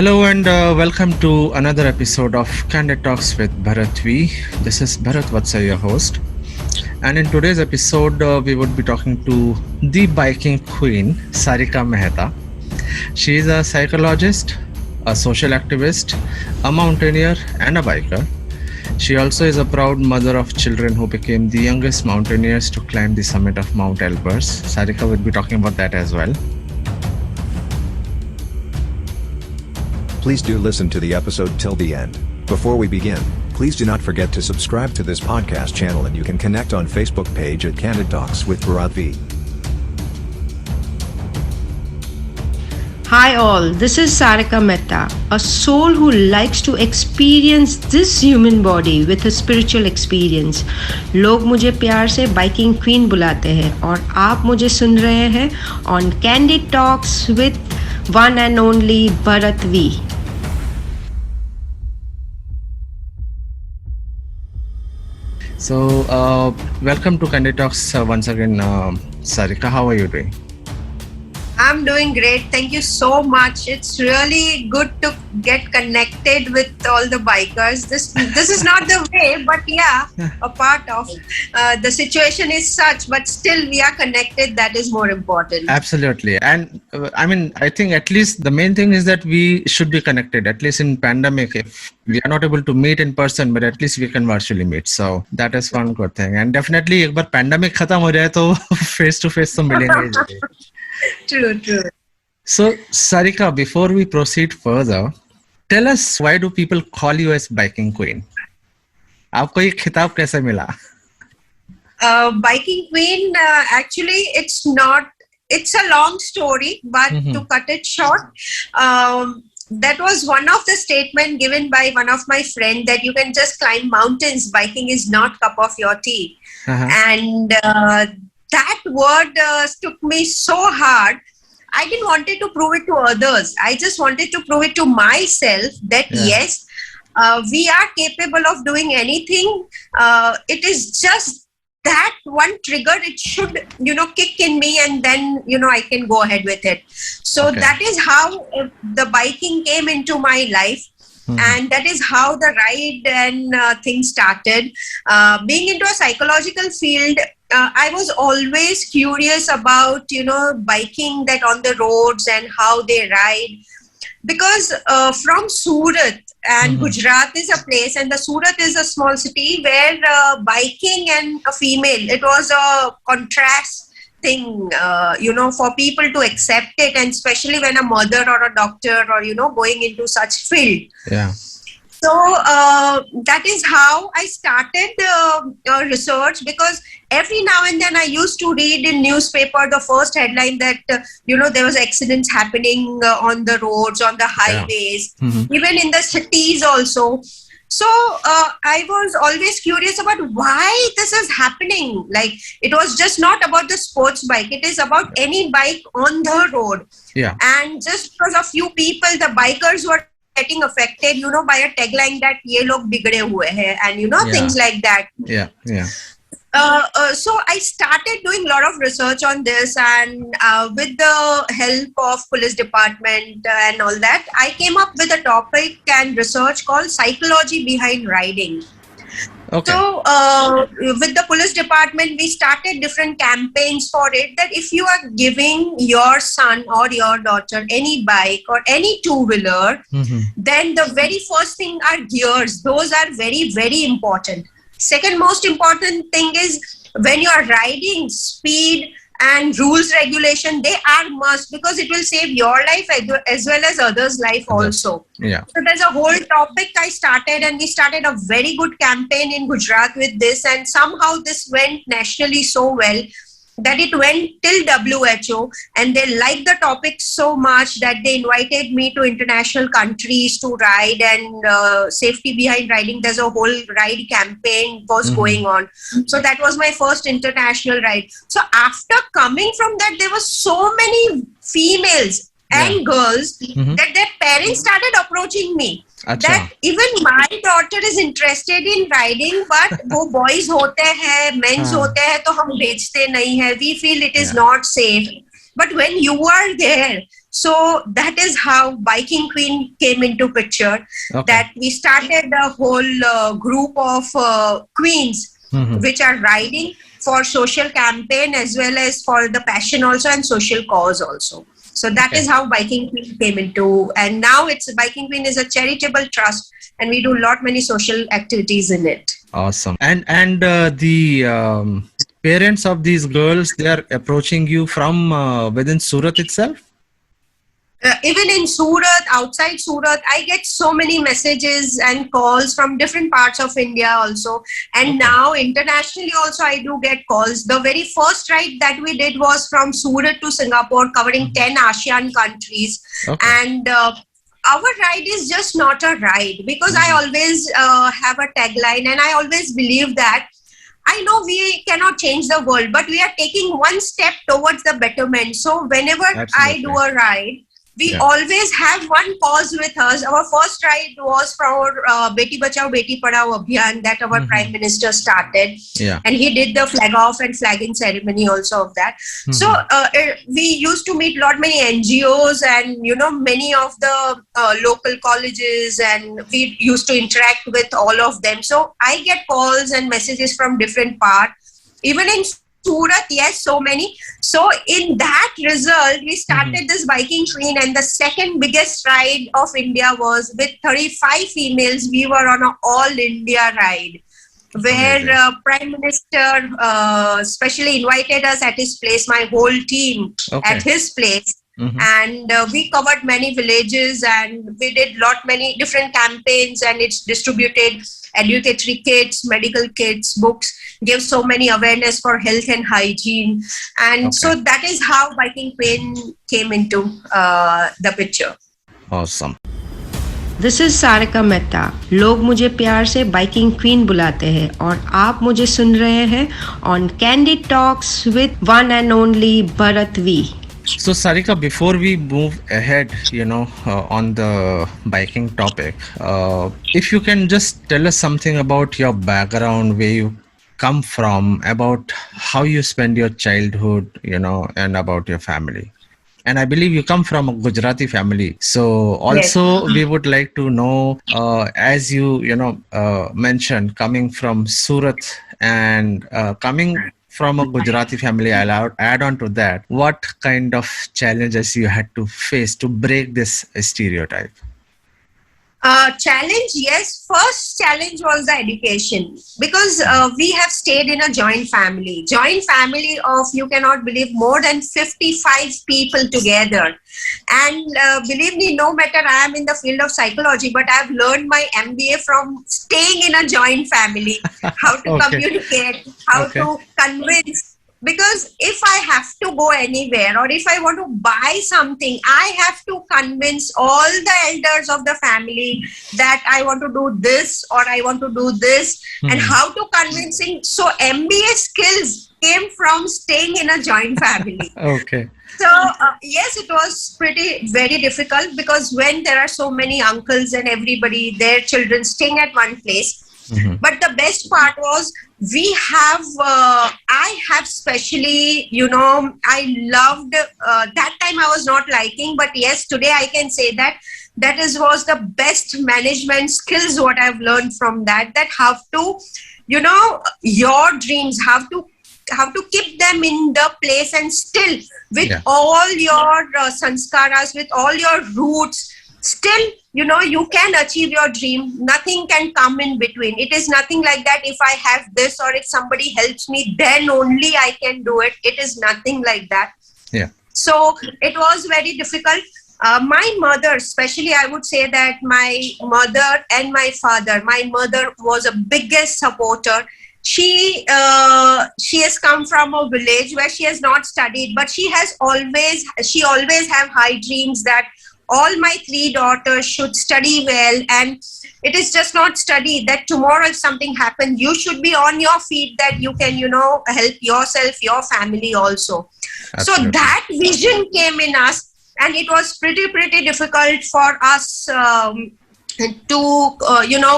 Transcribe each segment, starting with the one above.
Hello and welcome to another episode of Candid Talks with Bharat V. This is Bharat Vatsa, your host. And in today's episode, we would be talking to the biking queen, Sarika Mehta. She is a psychologist, a social activist, a mountaineer, and a biker. She also is a proud mother of children who became the youngest mountaineers to climb the summit of Mount Elbrus. Sarika will be talking about that as well. Please do listen to the episode till the end. Before we begin, please do not forget to subscribe to this podcast channel, and you can connect on Facebook page at Candid Talks with Bharat V. Hi all, this is Sarika Mehta, a soul who likes to experience this human body with a spiritual experience. लोग मुझे प्यार से biking queen बुलाते हैं और आप मुझे सुन रहे हैं on Candid Talks with one and only Bharat V. So, welcome to Candid Talks once again, Sarika. How are you doing? I'm doing great. Thank you so much. It's really good to get connected with all the bikers. This is not the way, but yeah, a part of the situation is such, but still we are connected. That is more important. Absolutely. And I think at least the main thing is that we should be connected, at least in pandemic. If we are not able to meet in person, but at least we can virtually meet. So that is one good thing. And definitely एक बार pandemic खत्म हो जाए तो face to face तो मिलेंगे ही. True. So, Sarika, before we proceed further, tell us, why do people call you as biking queen? आपको ये खिताब कैसे मिला? Biking queen, actually, it's a long story, but to cut it short, that was one of the statement given by one of my friend that you can just climb mountains. Biking is not cup of your tea. And that word took me so hard. I didn't want to prove it to others. I just wanted to prove it to myself that yes, we are capable of doing anything. It is just that one trigger. It should, kick in me, and then, I can go ahead with it. So that is how the biking came into my life. And that is how the ride and things started. Being into a psychological field, I was always curious about, biking that on the roads and how they ride. Because from Surat, and Gujarat is a place, and the Surat is a small city where biking and a female, it was a contrast thing, for people to accept it, and especially when a mother or a doctor or, going into such field. Yeah. So that is how I started research, because every now and then I used to read in newspaper the first headline that, there was accidents happening on the roads, on the highways, even in the cities also. So I was always curious about why this is happening. Like, it was just not about the sports bike. It is about any bike on the road. Yeah. And just because of few people, the bikers were getting affected, by a tagline that ye log bigde hue hai, and things like that. Yeah. So I started doing a lot of research on this, and with the help of police department and all that, I came up with a topic and research called psychology behind riding. Okay. So with the police department, we started different campaigns for it, that if you are giving your son or your daughter any bike or any two-wheeler, then the very first thing are gears. Those are very, very important. Second most important thing is, when you are riding, speed and rules regulation, they are must, because it will save your life as well as others' life also. Yeah. So there's a whole topic I started, and we started a very good campaign in Gujarat with this, and somehow this went nationally so well that it went till WHO, and they liked the topic so much that they invited me to international countries to ride, and safety behind riding. There's a whole ride campaign was going on. So that was my first international ride. So after coming from that, there were so many females and girls that their parents started approaching me. That even my daughter is interested in riding, but वो boys होते हैं, men's होते हैं, तो हम भेजते नहीं हैं. We feel it is not safe. But when you are there, So that is how Biking Queen came into picture. Okay. That we started a whole group of queens which are riding for social campaign as well as for the passion also and social cause also. So that is how Biking Queen came into, and now Biking Queen is a charitable trust, and we do many social activities in it. Awesome. And the parents of these girls, they are approaching you from within Surat itself? Even in Surat, outside Surat, I get so many messages and calls from different parts of India also. And now internationally also I do get calls. The very first ride that we did was from Surat to Singapore, covering 10 ASEAN countries. And our ride is just not a ride, because I always have a tagline, and I always believe that I know we cannot change the world, but we are taking one step towards the betterment. So whenever I do a ride, we always have one cause with us. Our first ride was for our Beti Bachao Beti Padhao Abhiyan that our Prime Minister started. And he did the flag off and flagging ceremony also of that. So we used to meet many NGOs and many of the local colleges, and we used to interact with all of them. So I get calls and messages from different parts. Even in Surat, yes, so many. So in that result, we started this Biking Queen, and the second biggest ride of India was with 35 females. We were on an all India ride where Prime Minister specially invited us at his place, my whole team at his place. And we covered many villages, and we did many different campaigns, and it's distributed educatory kits, medical kits, books, gave so many awareness for health and hygiene. And so that is how Biking Queen came into the picture. Awesome. This is Sarika Mehta. लोग मुझे प्यार से biking queen बुलाते हैं, और आप मुझे सुन रहे हैं on candid talks with one and only Bharat V. So Sarika, before we move ahead, on the biking topic, if you can just tell us something about your background, where you come from, about how you spend your childhood, and about your family. And I believe you come from a Gujarati family. So also we would like to know, as you, mentioned, coming from Surat and coming from a Gujarati family, I'll add on to that, what kind of challenges you had to face to break this stereotype? Challenge, yes. First challenge was the education, because we have stayed in a joint family of, you cannot believe, more than 55 people together. And believe me, no matter I am in the field of psychology, but I've learned my MBA from staying in a joint family, how to communicate, how to convince. Because if I have to go anywhere, or if I want to buy something, I have to convince all the elders of the family that I want to do this or I want to do this, and how to convincing. So MBA skills came from staying in a joint family. So yes, it was very difficult, because when there are so many uncles and everybody, their children staying at one place. But the best part was I have specially, I loved, that time I was not liking, but yes, today I can say that was the best management skills what I've learned from that how to, your dreams, how to keep them in the place, and still with all your sanskaras, with all your roots, still, you can achieve your dream. Nothing can come in between. It is nothing like that. If I have this, or if somebody helps me, then only I can do it. It is nothing like that. So it was very difficult. My mother, especially, I would say that my mother and my father, my mother was a biggest supporter. She has come from a village where she has not studied, but she always have high dreams that all my 3 daughters should study well, and it is just not study, that tomorrow if something happens, you should be on your feet, that you can, help yourself, your family also. Absolutely. So that vision came in us, and it was pretty difficult for us to,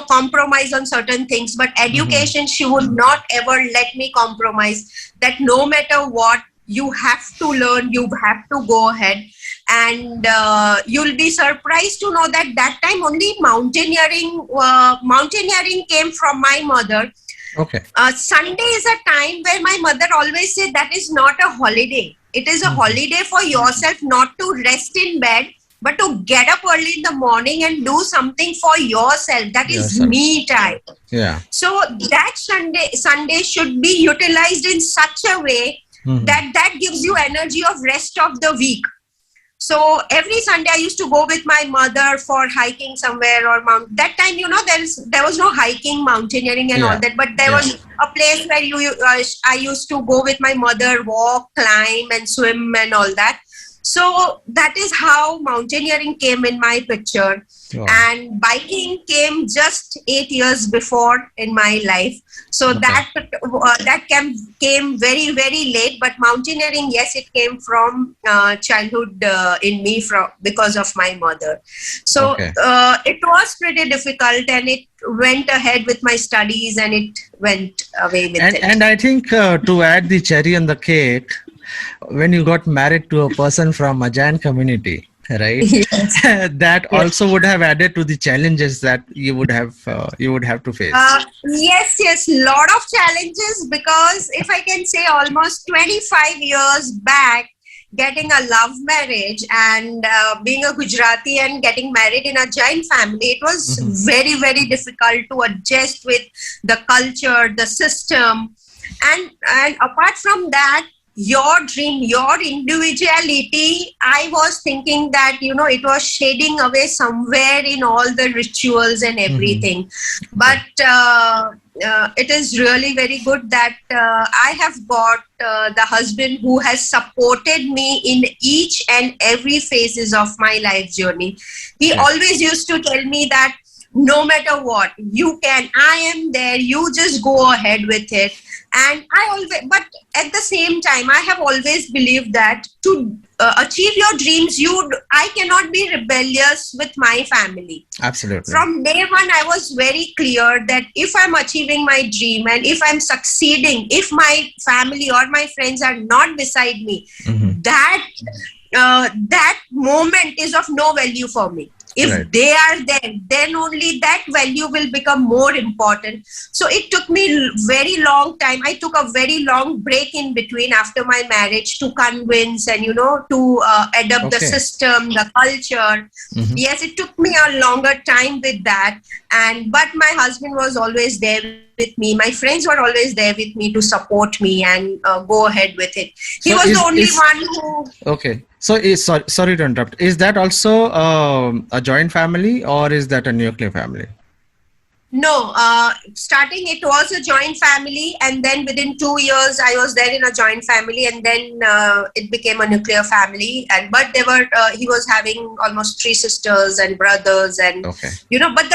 compromise on certain things. But education, she would not ever let me compromise, that no matter what, you have to learn, you have to go ahead. and you'll be surprised to know that that time only mountaineering came from my mother. Okay. Sunday is a time where my mother always said that is not a holiday. It is a holiday for yourself, not to rest in bed, but to get up early in the morning and do something for yourself. That is me time. Yeah. So that Sunday should be utilized in such a way that gives you energy of rest of the week. So every Sunday I used to go with my mother for hiking somewhere or that time, there was no hiking, mountaineering and all that, but there was a place where I used to go with my mother, walk, climb and swim and all that. So that is how mountaineering came in my picture. Wow. And biking came just 8 years before in my life. So that came very, very late. But mountaineering, yes, it came from childhood in me because of my mother. So it was pretty difficult, and it went ahead with my studies, and it went away with it. And I think to add the cherry on the cake, when you got married to a person from a Jain community, right? Yes. That also would have added to the challenges that you would have to face. Yes, lot of challenges, because if I can say almost 25 years back, getting a love marriage and being a Gujarati and getting married in a Jain family, it was very, very difficult to adjust with the culture, the system, and apart from that, your dream, your individuality, I was thinking that, it was shading away somewhere in all the rituals and everything. But it is really very good that I have got the husband who has supported me in each and every phases of my life journey. He always used to tell me that no matter what, I am there, you just go ahead with it. And but at the same time, I have always believed that to achieve your dreams, I cannot be rebellious with my family. Absolutely. From day one, I was very clear that if I'm achieving my dream and if I'm succeeding, if my family or my friends are not beside me, that moment is of no value for me. If they are there, then only that value will become more important. So it took me very long time. I took a very long break in between after my marriage to convince and, to adapt the system, the culture. Yes, it took me a longer time with that. But my husband was always there with me. My friends were always there with me to support me and go ahead with it. He was the only one who... Okay. So, sorry to interrupt. Is that also a joint family, or is that a nuclear family? No, starting it was a joint family, and then within 2 years I was there in a joint family, and then it became a nuclear family. But he was having almost 3 sisters and brothers, and but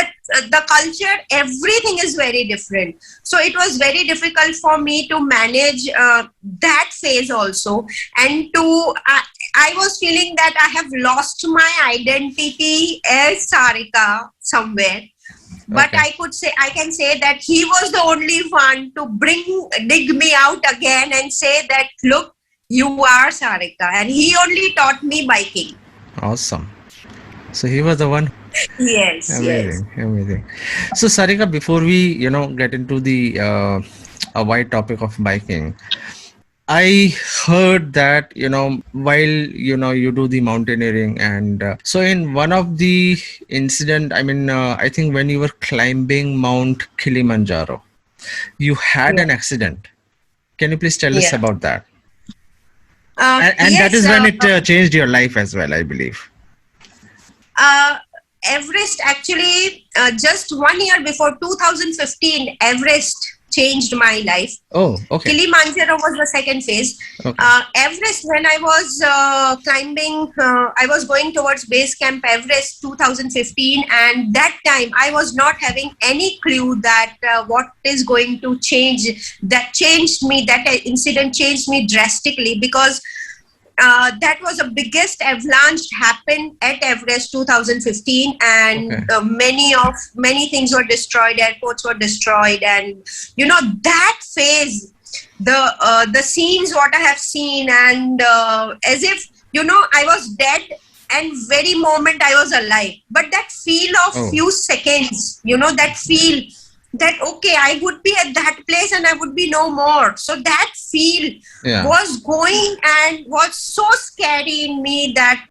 the culture, everything is very different. So it was very difficult for me to manage that phase also, and I was feeling that I have lost my identity as Sarika somewhere. But I can say that he was the only one to dig me out again and say that, look, you are Sarika. And he only taught me biking. Awesome. So he was the one. Yes. Amazing. So Sarika, before we, get into the a wide topic of biking, I heard that, while, you do the mountaineering, and so in one of the incident, I think when you were climbing Mount Kilimanjaro, you had an accident. Can you please tell us about that? And that is when it changed your life as well, I believe. Everest, actually, just 1 year before 2015, Everest changed my life. Oh, okay. Kilimanjaro was the second phase. Okay. Everest, when I was climbing, I was going towards base camp Everest 2015, and that time I was not having any clue that what is going to change. That changed me. That incident changed me drastically, because that was the biggest avalanche happened at Everest 2015, and many things were destroyed, airports were destroyed, and that phase, the scenes what I have seen, and as if I was dead, and very moment I was alive. But that feel of few seconds, that feel that, okay, I would be at that place and I would be no more. So that feel was going and was so scary in me that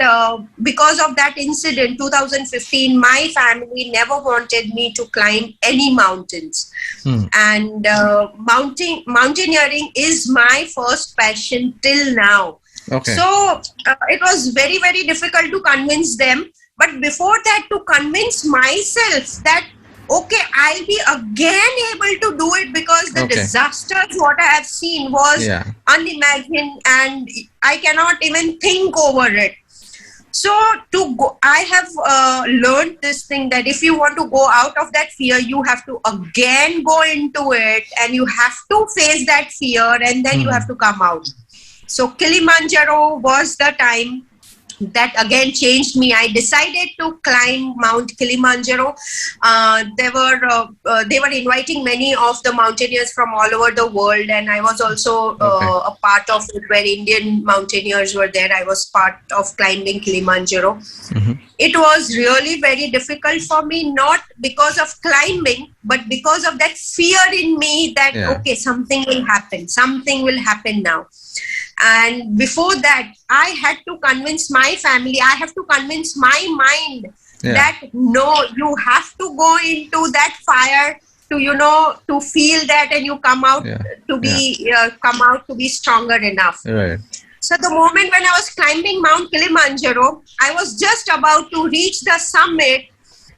because of that incident, 2015, my family never wanted me to climb any mountains. And mountaineering is my first passion till now. Okay. So it was very, very difficult to convince them. But before that, to convince myself that, okay, I'll be again able to do it, because the disasters what I have seen was unimagined and I cannot even think over it. So I have learned this thing, that if you want to go out of that fear, you have to again go into it, and you have to face that fear, and then you have to come out. So Kilimanjaro was the time that again changed me. I decided to climb Mount Kilimanjaro. They were inviting many of the mountaineers from all over the world, and I was also a part of it, where Indian mountaineers were there. I was part of climbing Kilimanjaro. It was really very difficult for me, not because of climbing, but because of that fear in me that, okay, something will happen now. And before that, I had to convince my family, I have to convince my mind that no, you have to go into that fire to, to feel that, and you come out to be stronger enough. Right. So the moment when I was climbing Mount Kilimanjaro, I was just about to reach the summit,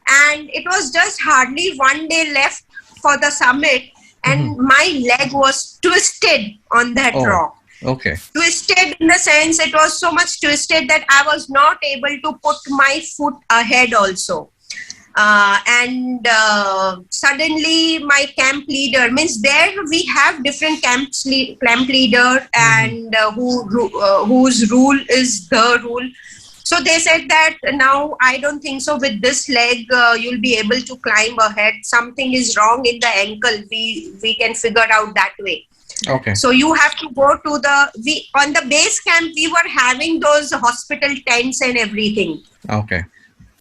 and it was just hardly one day left for the summit, and my leg was twisted on that rock. Okay. Twisted in the sense, it was so much twisted that I was not able to put my foot ahead also. And suddenly my camp leader, means there we have different camp leader, and whose rule is the rule. So they said that now I don't think so with this leg you'll be able to climb ahead. Something is wrong in the ankle. We can figure out that way. Okay. So you have to go to on the base camp, we were having those hospital tents and everything. Okay.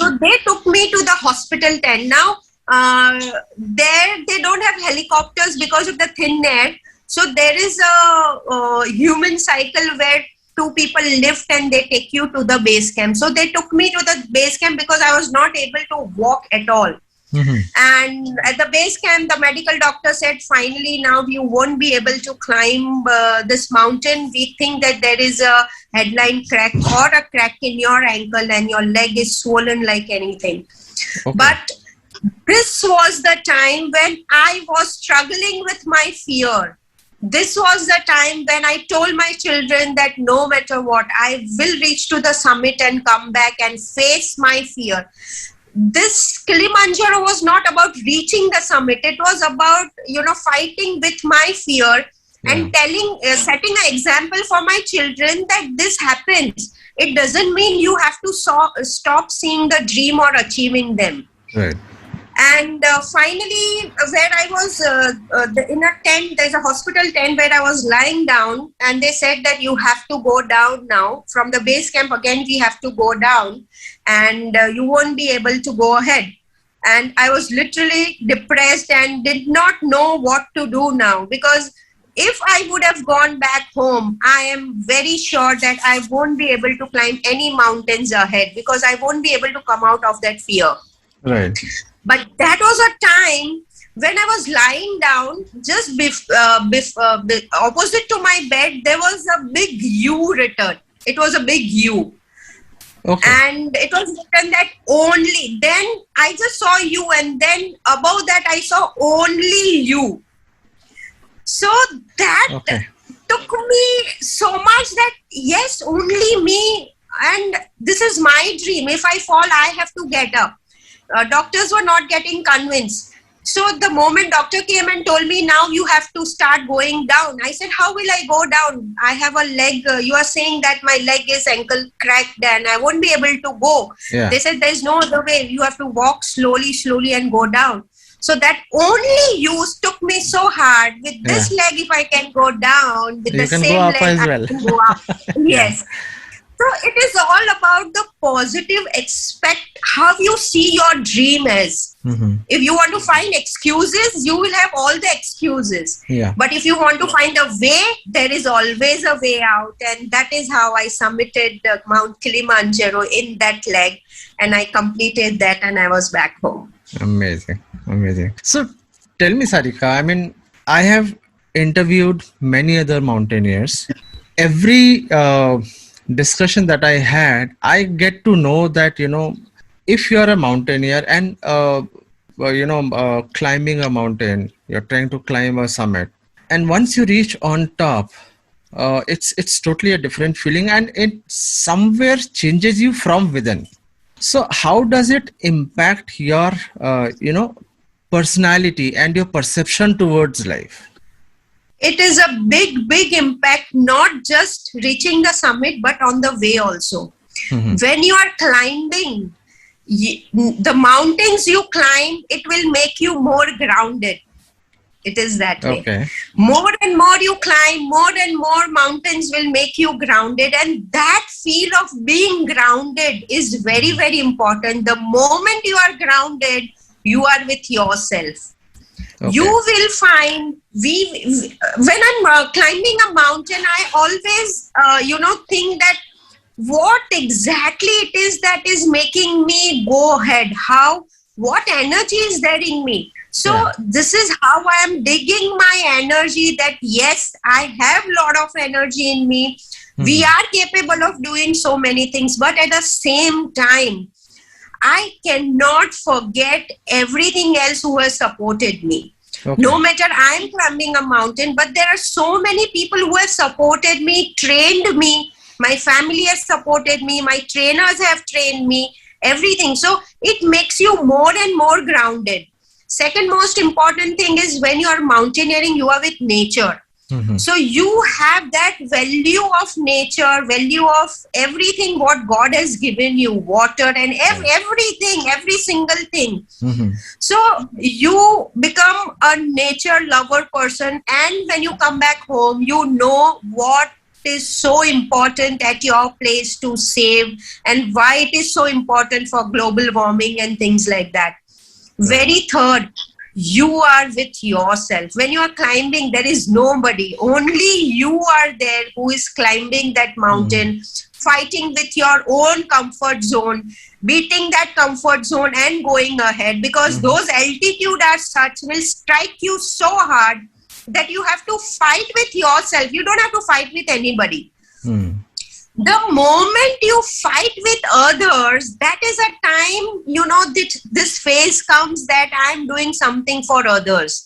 So they took me to the hospital tent. Now, there they don't have helicopters because of the thin air. So there is a human cycle where two people lift and they take you to the base camp. So they took me to the base camp because I was not able to walk at all. And at the base camp, the medical doctor said, finally, now you won't be able to climb this mountain. We think that there is a headline crack or a crack in your ankle, and your leg is swollen like anything. Okay. But this was the time when I was struggling with my fear. This was the time when I told my children that no matter what, I will reach to the summit and come back and face my fear. This Kilimanjaro was not about reaching the summit. It was about, fighting with my fear and setting an example for my children that this happens. It doesn't mean you have to stop seeing the dream or achieving them. Right. And finally, where I was in a tent, there's a hospital tent where I was lying down, and they said that you have to go down now. From the base camp, again, we have to go down, and you won't be able to go ahead. And I was literally depressed and did not know what to do now, because if I would have gone back home, I am very sure that I won't be able to climb any mountains ahead, because I won't be able to come out of that fear. Right. But that was a time when I was lying down, just opposite to my bed, there was a big U written. It was a big U. Okay. And it was written that only. Then I just saw you, and then above that I saw only you. So that took me so much that, yes, only me. And this is my dream. If I fall, I have to get up. Doctors were not getting convinced. So the moment doctor came and told me, now you have to start going down. I said, how will I go down? I have a leg. You are saying that my leg is ankle cracked and I won't be able to go. Yeah. They said, there's no other way. You have to walk slowly and go down. So that only use took me so hard. With this leg, if I can go down, with you the can same go up leg, as well. I can go up. Yes. So it is all about the positive expect how you see your dream as. If you want to find excuses, you will have all the excuses. Yeah. But if you want to find a way, there is always a way out. And that is how I summited Mount Kilimanjaro in that leg. And I completed that and I was back home. Amazing. So tell me, Sarika, I mean, I have interviewed many other mountaineers. Every discussion that I had, I get to know that, if you're a mountaineer and, climbing a mountain, you're trying to climb a summit. And once you reach on top, it's totally a different feeling and it somewhere changes you from within. So how does it impact your, personality and your perception towards life? It is a big impact, not just reaching the summit, but on the way also. When you are climbing, the mountains you climb, it will make you more grounded. It is that way. Okay. More and more you climb, more and more mountains will make you grounded. And that feel of being grounded is very, very important. The moment you are grounded, you are with yourself. Okay. You will find, when I'm climbing a mountain, I always, think that what exactly it is that is making me go ahead. What energy is there in me? So this is how I am digging my energy, that yes, I have a lot of energy in me. We are capable of doing so many things, but at the same time, I cannot forget everything else who has supported me. Okay. No matter I am climbing a mountain, but there are so many people who have supported me, trained me. My family has supported me. My trainers have trained me, everything. So it makes you more and more grounded. Second most important thing is when you are mountaineering, you are with nature. So you have that value of nature, value of everything what God has given you, water and everything, every single thing. So you become a nature lover person, and when you come back home, you know what is so important at your place to save and why it is so important for global warming and things like that. Very third, you are with yourself. When you are climbing, there is nobody. Only you are there who is climbing that mountain, fighting with your own comfort zone, beating that comfort zone and going ahead, because those altitude as such will strike you so hard that you have to fight with yourself. You don't have to fight with anybody. The moment you fight with others, that is a time, this phase comes that I am doing something for others.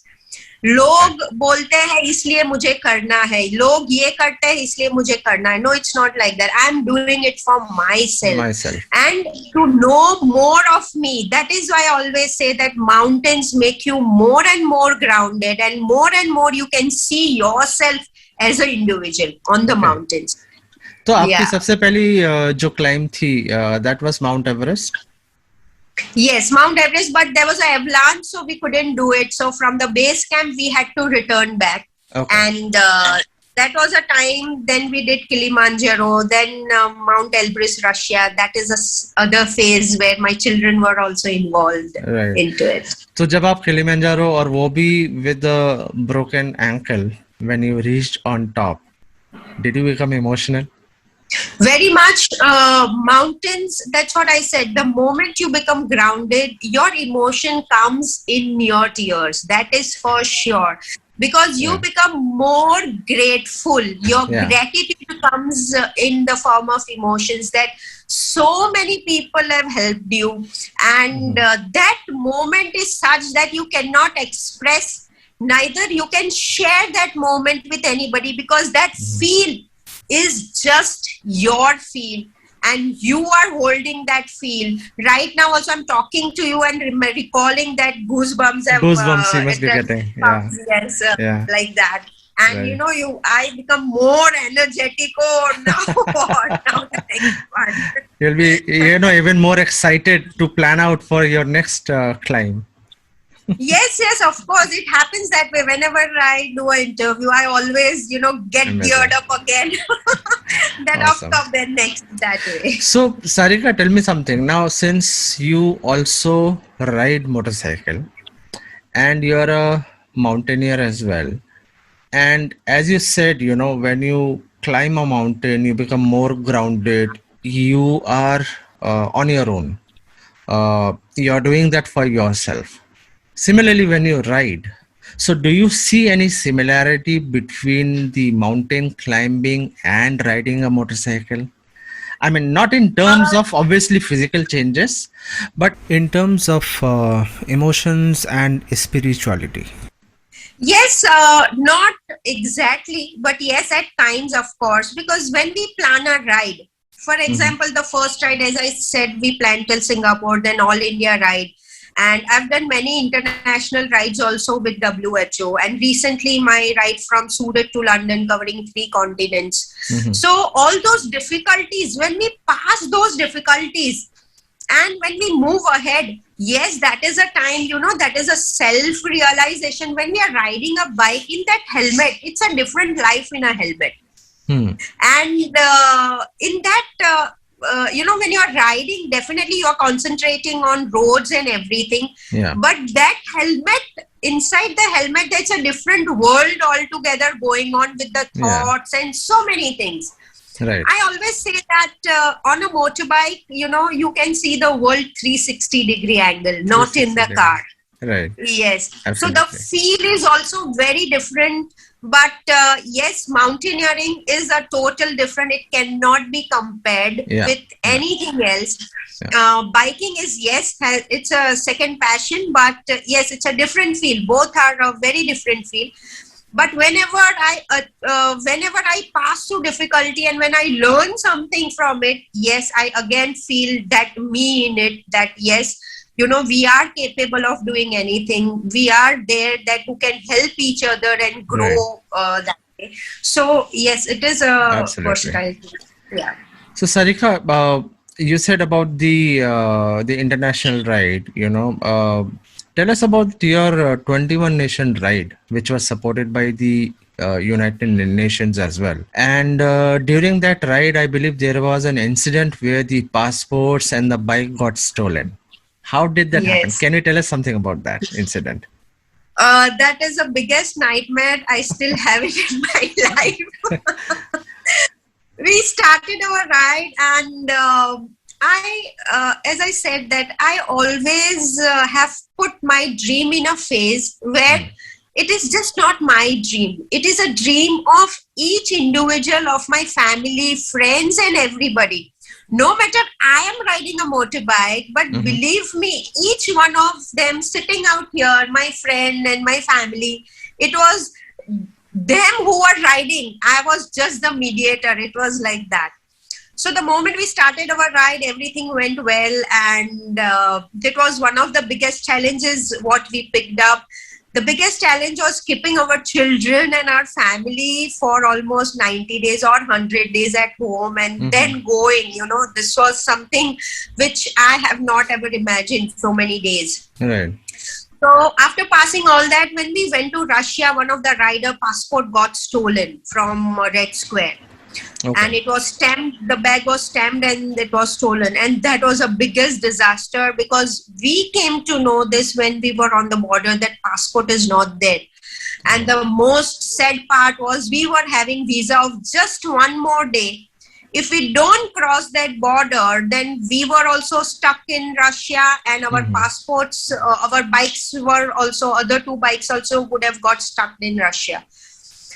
लोग बोलते हैं इसलिए मुझे करना है, लोग ये करते हैं इसलिए मुझे करना है. No, it's not like that. I am doing it for myself. And to know more of me. That is why I always say that mountains make you more and more grounded, and more you can see yourself as an individual on the mountains. तो आपकी सबसे पहली जो climb थी, that was Mount Everest? Yes, Mount Everest, but there was an avalanche, so we couldn't do it. So from the base camp, we had to return back. Okay. And that was a time. Then we did Kilimanjaro, then Mount Elbrus, Russia. That is other phase where my children were also involved into it. So जब आप Kilimanjaro और वो भी with a broken ankle, when you reached on top, did you become emotional? Very much. Mountains, that's what I said. The moment you become grounded, your emotion comes in your tears. That is for sure. Because you become more grateful. Your gratitude comes in the form of emotions, that so many people have helped you. And that moment is such that you cannot express, neither you can share that moment with anybody, because that feel is just your feel, and you are holding that feel. Right now also I'm talking to you and recalling that goosebumps you must be getting. Yes, like that. And I become more energetic. Oh, now the next one. You'll be even more excited to plan out for your next climb. Yes, of course. It happens that way. Whenever I do an interview, I always, get Amazing. geared up again. Then Awesome. after, then next that way. So, Sarika, tell me something. Now, since you also ride motorcycle and you're a mountaineer as well, and as you said, when you climb a mountain, you become more grounded. You are on your own. You're doing that for yourself. Similarly, when you ride, so do you see any similarity between the mountain climbing and riding a motorcycle? I mean, not in terms of obviously physical changes, but in terms of emotions and spirituality. Yes, not exactly, but yes, at times, of course, because when we plan a ride, for example, the first ride, as I said, we planned till Singapore, then All India ride. And I've done many international rides also with WHO. And recently, my ride from Surat to London covering 3 continents. So, all those difficulties, when we pass those difficulties, and when we move ahead, yes, that is a time, that is a self-realization. When we are riding a bike in that helmet, it's a different life in a helmet. And in that, when you are riding, definitely you are concentrating on roads and everything. Yeah. But that helmet, inside the helmet, there's a different world altogether going on with the thoughts and so many things. Right. I always say that on a motorbike, you can see the world 360-degree angle, not in the car. Right. Yes. Absolutely. So the feel is also very different. But yes, mountaineering is a total different. It cannot be compared with anything else. Biking is, yes, it's a second passion, but yes, it's a different feel. Both are a very different feel. But whenever I pass through difficulty and when I learn something from it, yes, I again feel that me in it, that yes, we are capable of doing anything. We are there that who can help each other and grow that way. So yes, it is a versatile thing. Yeah. So Sarika, you said about the international ride. Tell us about your 21 nation ride, which was supported by the United Nations as well. And during that ride, I believe there was an incident where the passports and the bike got stolen. How did that happen? Can you tell us something about that incident? That is the biggest nightmare. I still have it in my life. We started our ride and as I said that I always have put my dream in a phase where it is just not my dream. It is a dream of each individual of my family, friends and everybody. No matter I am riding a motorbike, but believe me, each one of them sitting out here, my friend and my family, it was them who were riding. I was just the mediator. It was like that. So the moment we started our ride, everything went well. And that was one of the biggest challenges what we picked up. The biggest challenge was keeping our children and our family for almost 90 days or 100 days at home and then going, this was something which I have not ever imagined so many days. Right. So after passing all that, when we went to Russia, one of the rider passport got stolen from Red Square. Okay. And it was stamped, the bag was stamped and it was stolen. And that was a biggest disaster because we came to know this when we were on the border that passport is not there. And the most sad part was we were having visa of just one more day. If we don't cross that border, then we were also stuck in Russia and our passports, our bikes were also, other 2 bikes also would have got stuck in Russia.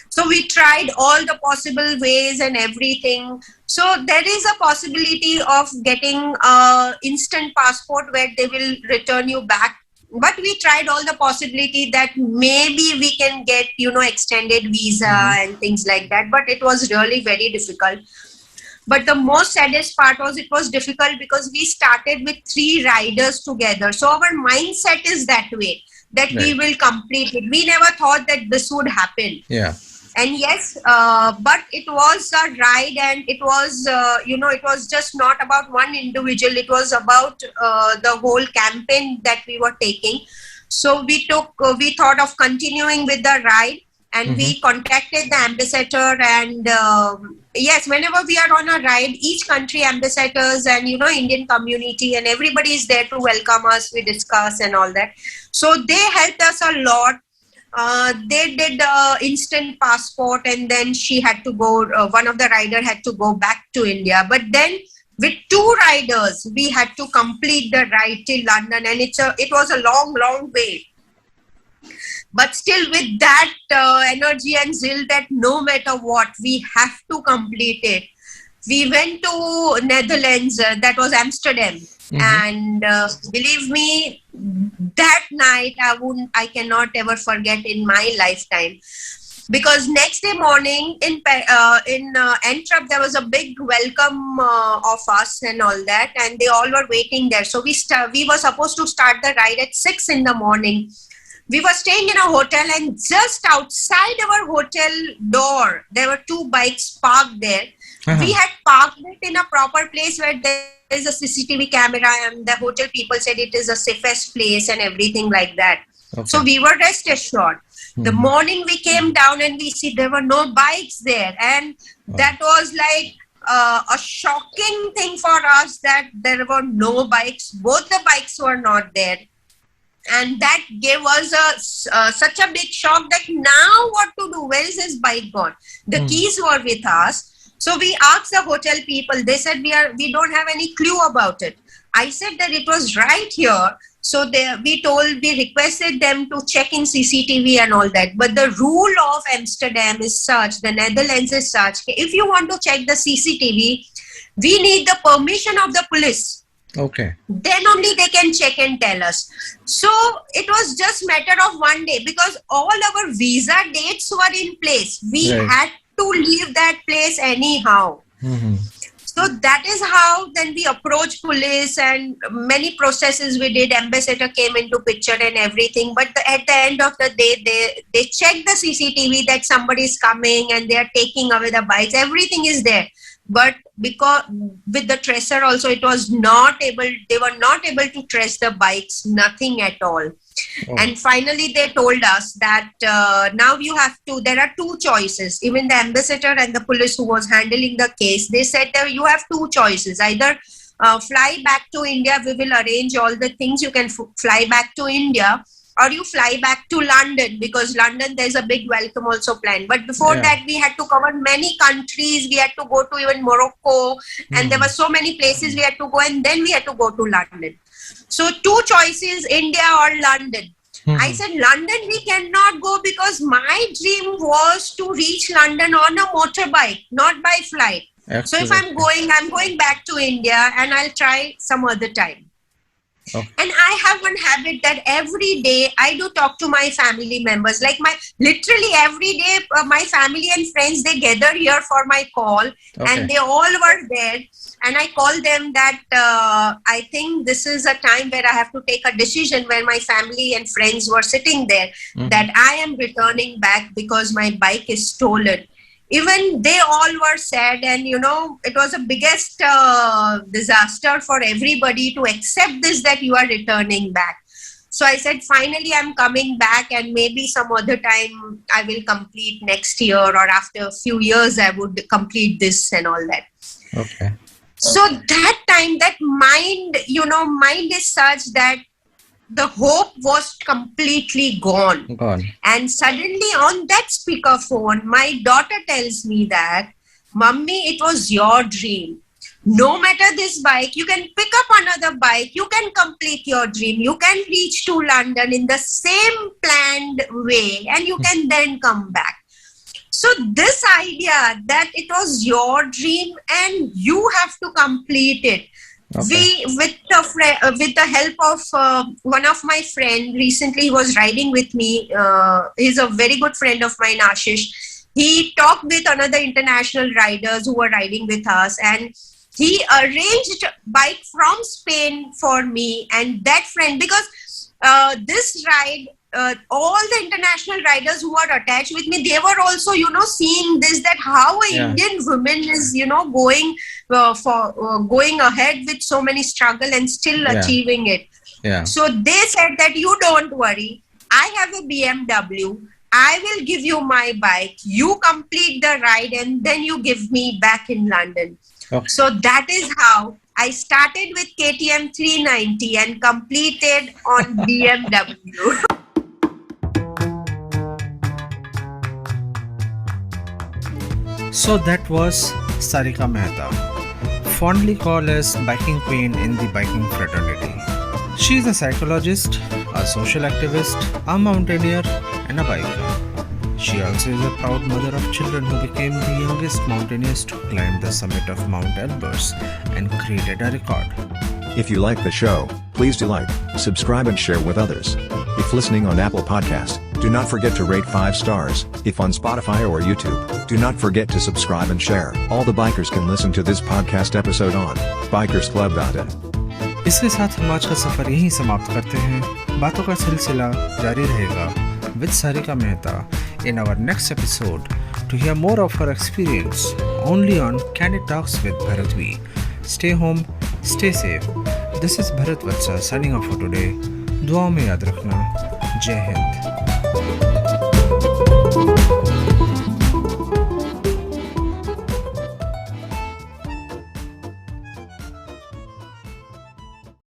So we tried all the possible ways and everything. So there is a possibility of getting an instant passport where they will return you back. But we tried all the possibility that maybe we can get, extended visa and things like that. But it was really very difficult. But the most saddest part was it was difficult because we started with 3 riders together. So our mindset is that way, that we will complete it. We never thought that this would happen. Yeah. And yes, but it was a ride and it was, it was just not about one individual. It was about the whole campaign that we were taking. So we thought of continuing with the ride, and we contacted the ambassador. And yes, whenever we are on a ride, each country ambassadors and Indian community and everybody is there to welcome us. We discuss and all that. So they helped us a lot. They did instant passport, and then she had to go. One of the rider had to go back to India, but then with 2 riders, we had to complete the ride till London, and it was a long way. But still, with that energy and zeal, that no matter what, we have to complete it. We went to Netherlands. That was Amsterdam, and believe me, that night I cannot ever forget in my lifetime. Because next day morning in Antwerp, there was a big welcome of us and all that, and they all were waiting there. So we were supposed to start the ride at 6 in the morning. We were staying in a hotel, and just outside our hotel door, there were 2 bikes parked there. We had parked it in a proper place where there is a CCTV camera, and the hotel people said it is the safest place and everything like that. Okay. So we were rest assured. The morning we came down and we see there were no bikes there, and that was like a shocking thing for us, that there were no bikes. Both the bikes were not there, and that gave us such a big shock that now what to do? Where is his bike gone? The keys were with us. So we asked the hotel people. They said we don't have any clue about it. I said that it was right here. So we requested them to check in CCTV and all that. But the rule of Amsterdam is such, the Netherlands is such, if you want to check the CCTV, we need the permission of the police. Okay. Then only they can check and tell us. So it was just matter of one day, because all our visa dates were in place. We had to leave that place anyhow. So that is how then we approached police, and many processes we did. Ambassador came into picture and everything. But at the end of the day, they checked the CCTV that somebody is coming and they are taking away the bikes. Everything is there. But because with the tracer also, they were not able to trace the bikes, nothing at all. And finally, they told us that now there are 2 choices. Even the ambassador and the police who was handling the case, they said that you have 2 choices. Either fly back to India, we will arrange all the things, you can fly back to India, or you fly back to London, because London there's a big welcome also planned. But before that, we had to cover many countries. We had to go to even Morocco, and there were so many places we had to go, and then we had to go to London. So 2 choices, India or London. I said, London we cannot go, because my dream was to reach London on a motorbike, not by flight. Absolutely. So if I'm going back to India, and I'll try some other time. And I have one habit that every day I do talk to my family members. Like literally every day, my family and friends, they gather here for my call, and they all were there. And I call them that I think this is a time where I have to take a decision, where my family and friends were sitting there, that I am returning back because my bike is stolen. Even they all were sad, and it was the biggest disaster for everybody to accept this, that you are returning back. So I said, finally I'm coming back, and maybe some other time I will complete next year, or after a few years I would complete this and all that. Okay. So that time, that mind is such that the hope was completely gone. And suddenly on that speakerphone, my daughter tells me that, Mummy, it was your dream. No matter this bike, you can pick up another bike, you can complete your dream, you can reach to London in the same planned way, and you can then come back. So this idea that it was your dream and you have to complete it. We, with the help of one of my friend, recently he was riding with me. He's a very good friend of mine, Ashish. He talked with another international riders who were riding with us, and he arranged bike from Spain for me. And that friend, because this ride, all the international riders who are attached with me, they were also, seeing this, that how a Indian woman is, going going ahead with so many struggle and still achieving it. Yeah. So they said that you don't worry. I have a BMW. I will give you my bike. You complete the ride and then you give me back in London. Okay. So that is how I started with KTM 390 and completed on BMW. So that was Sarika Mehta, fondly called as biking queen in the biking fraternity. She is a psychologist, a social activist, a mountaineer, and a biker. She also is a proud mother of children who became the youngest mountaineers to climb the summit of Mount Elbrus and created a record. If you like the show, please do like, subscribe and share with others. If listening on Apple Podcast, do not forget to rate 5 stars. If on Spotify or YouTube, do not forget to subscribe and share. All the bikers can listen to this podcast episode on bikersclub.in. इसके साथ हम आज का सफ़र यहीं समाप्त करते हैं। बातों का सिलसिला जारी रहेगा with Sarika Mehta in our next episode to hear more of her experience only on Candid Talks with Bharat V. Stay home, stay safe. This is Bharat Vatsa signing off for today. दुआओं में याद रखना। जय हिंद।